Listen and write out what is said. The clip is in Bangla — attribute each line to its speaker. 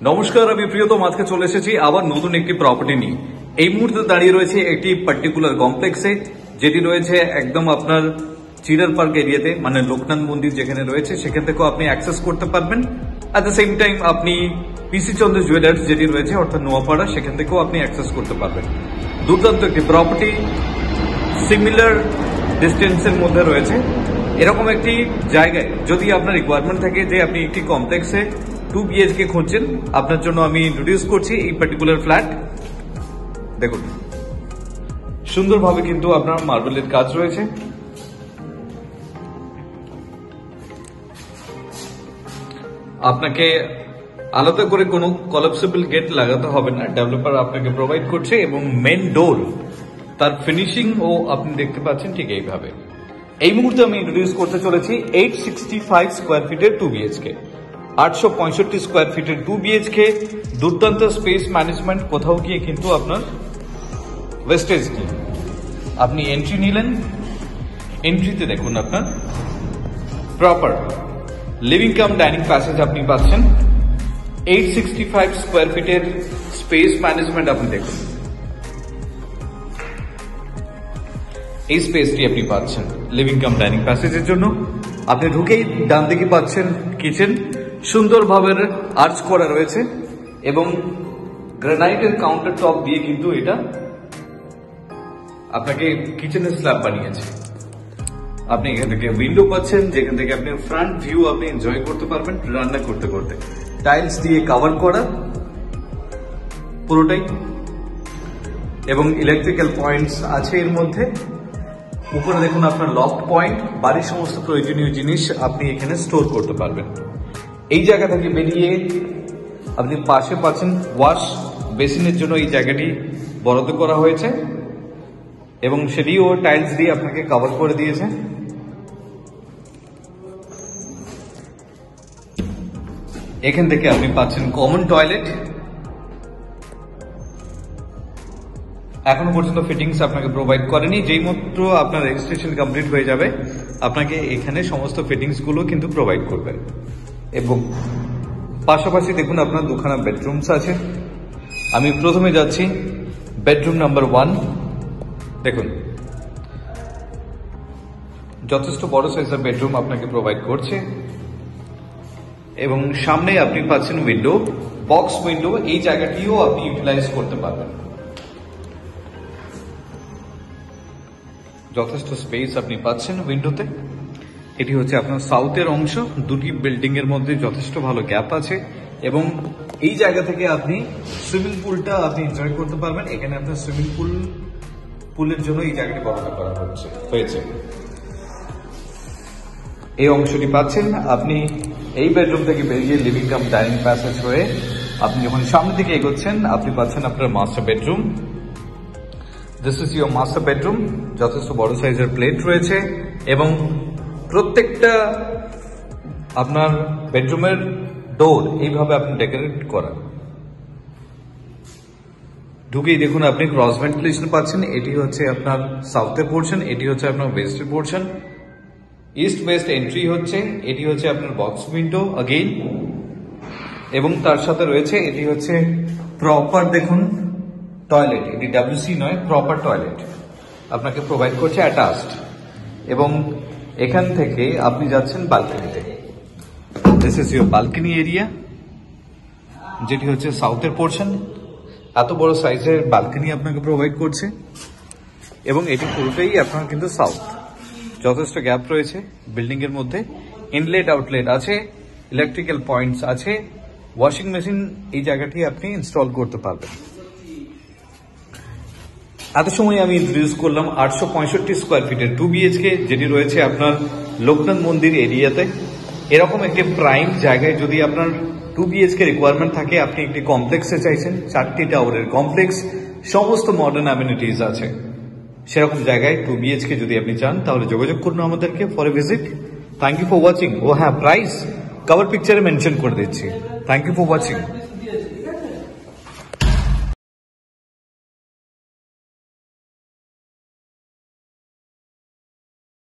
Speaker 1: নমস্কার, আমি প্রিয়তম আজকে চলে এসেছি আবার নতুন একটি প্রপার্টি নিয়ে। এই মুহূর্তে দাঁড়িয়ে রয়েছে একটি পার্টিকুলার কমপ্লেক্সে, যেটি রয়েছে একদম আপনার চিরার পার্ক এরিয়াতে, মানে লোকনাথ মন্দির যেখানে রয়েছে সেখান থেকেও আপনি অ্যাক্সেস করতে পারবেন। অ্যাট দ্য সেম টাইম আপনি পিসি চন্দ্র জুয়েলার্স যেটি রয়েছে অর্থাৎ নোয়াপাড়া, সেখান থেকেও আপনি অ্যাক্সেস করতে পারবেন। দুর্দান্ত একটি প্রপার্টি, সিমিলার ডিস্টেন্সের মধ্যে রয়েছে। এরকম একটি জায়গায় যদি আপনার রিকোয়ারমেন্ট থাকে যে আপনি একটি কমপ্লেক্সে 2 BHK খুঁজছেন, আপনার জন্য আমি ইন্ট্রোডিউস করছি এই পার্টিকুলার ফ্ল্যাট। দেখুন, সুন্দরভাবে কিন্তু আপনার মার্বেলের কাজ রয়েছে। আপনাকে আলাদা করে কোনো কলাপসেবল গেট লাগাতে হবে না, ডেভেলপার আপনাকে প্রোভাইড করছে। এবং মেন ডোর, তার ফিনিশিং ও আপনি দেখতে পাচ্ছেন ঠিক এইভাবে। এই মুহূর্তে আমি ইন্ট্রোডিউস করতে চলেছি 865 স্কোয়ার ফিটের 2 BHK, 865 স্কোয়ার ফিটের 2 BHK। দুর্দান্ত স্পেস ম্যানেজমেন্ট, কোথাও গিয়ে কিন্তু আপনার ওয়েস্টেজ নেই। আপনি এন্ট্রি নিলেন, এন্ট্রিতে দেখুন আপনার proper living cum dining passage আপনি পাচ্ছেন। 865 স্কোয়ার ফিটের স্পেস ম্যানেজমেন্ট আপনি দেখুন, এই স্পেসটি আপনি পাচ্ছেন লিভিং কাম ডাইনিং প্যাসেজের জন্য। আপনি ঢুকেই ডান দিকে পাচ্ছেন কিচেন, সুন্দরভাবে আর্চ করা রয়েছে এবং গ্রানাইটের কাউন্টার টপ দিয়ে কিন্তু এটা আপনাকে কিচেনের স্ল্যাব বানিয়েছে। আপনি এখান থেকে উইন্ডো পাচ্ছেন, যেখান থেকে আপনি ফ্রন্ট ভিউ আপনি এনজয় করতে পারবেন রান্না করতে করতে। টাইলস দিয়ে কভার করা পুরোটাই, এবং ইলেকট্রিক্যাল পয়েন্টস আছে এর মধ্যে। উপরে দেখুন আপনার লফট পয়েন্ট, বাড়ির সমস্ত প্রয়োজনীয় জিনিস আপনি এখানে স্টোর করতে পারবেন। এই জায়গা থেকে বেরিয়ে আপনি পাশে পাচ্ছেন ওয়াশ বেসিনের জন্য এই জায়গাটি বরাদ্দ করা হয়েছে এবং সেটিও টাইলস দিয়ে আপনাকে কভার করে দিয়েছে। এখান থেকে আপনি পাচ্ছেন কমন টয়লেট। এখনো পর্যন্ত ফিটিংস আপনাকে প্রোভাইড করেনি, যেই মাত্র আপনার রেজিস্ট্রেশন কমপ্লিট হয়ে যাবে আপনাকে এখানে সমস্ত ফিটিংস গুলো কিন্তু প্রোভাইড করবে। এবং পাশাপাশি দেখুন আপনার দুখানা বেডরুমস আছে। আমি প্রথমে যাচ্ছি বেডরুম নাম্বার 1। দেখুন, যথেষ্ট বড় সাইজের বেডরুম আপনাকে প্রোভাইড করছে এবং সামনে আপনি পাচ্ছেন উইন্ডো, বক্স উইন্ডো। এই জায়গাটিও আপনি ইউটিলাইজ করতে পারবেন। যথেষ্ট স্পেস আপনি পাচ্ছেন উইন্ডোতে। এটি হচ্ছে আপনার সাউথের অংশ। দুটি বিল্ডিং এর মধ্যে যথেষ্ট ভালো গ্যাপ আছে এবং এই জায়গা থেকে আপনি সুইমিং পুলটা আপনি এনজয় করতে পারবেন। এখানে আপনার সুইমিং পুলের জন্য এই জায়গাটি বরাদ্দ করা হয়েছে। এই অংশটি পাচ্ছেন আপনি এই বেডরুম থেকে বেরিয়ে লিভিং কাম ডাইনিং প্যাসেজ হয়ে আপনি যখন সামনে দিকে এগোচ্ছেন আপনি পাচ্ছেন আপনার master bedroom. This is your master bedroom. যথেষ্ট বড় সাইজের প্লেট রয়েছে এবং প্রত্যেকটা আপনার বেডরুমের ডোর এইভাবে আপনি ডেকোরেট করা। ঢুকেই দেখুন আপনি ক্রস ভেন্টিলেশন পাচ্ছেন। এটি হচ্ছে আপনার সাউথের পোর্শন, এটি হচ্ছে আপনার ওয়েস্টের পোর্শন। ইস্ট ওয়েস্ট এন্ট্রি হচ্ছে, এটি হচ্ছে আপনার বক্স উইন্ডো अगेन, এবং তার সাথে রয়েছে এটি হচ্ছে প্রপার দেখুন টয়লেট। এটি WC নয়, প্রপার টয়লেট আপনাকে প্রোভাইড করছে অ্যাটাচড। এবং এখান থেকে আপনি যাচ্ছেন বালকনিতে। This is your balcony area, যেটি হচ্ছে সাউথের পোর্শন। এত বড় সাইজের বালকনি আপনাকে প্রোভাইড করছে এবং এটি পুরোটাই আপনার কিন্তু সাউথ। যথেষ্ট গ্যাপ রয়েছে বিল্ডিং এর মধ্যে। ইনলেট আউটলেট আছে, ইলেকট্রিক্যাল পয়েন্টস আছে, ওয়াশিং মেশিন এই জায়গাটি আপনি ইনস্টল করতে পারবেন। এত সময় আমি ইন্ট্রোডিউস করলাম 865 স্কোয়ার ফিটের 2 BHK, যেটি রয়েছে আপনার লোকনাথ মন্দির এরিয়াতে। এরকম একটি প্রাইম জায়গায় যদি আপনার 2 BHK রিকোয়ারমেন্ট থাকে, আপনি একটি কমপ্লেক্সে চাইছেন, 4টি টাওয়ারের কমপ্লেক্স, সমস্ত মডার্ন অ্যামিনিটিস আছে, সেরকম জায়গায় 2 BHK যদি আপনি চান তাহলে যোগাযোগ করুন আমাদেরকে for a visit. Thank you for watching. ও হ্যাঁ, প্রাইস কভার পিকচারে মেনশন করে দিচ্ছি। Thank you for watching.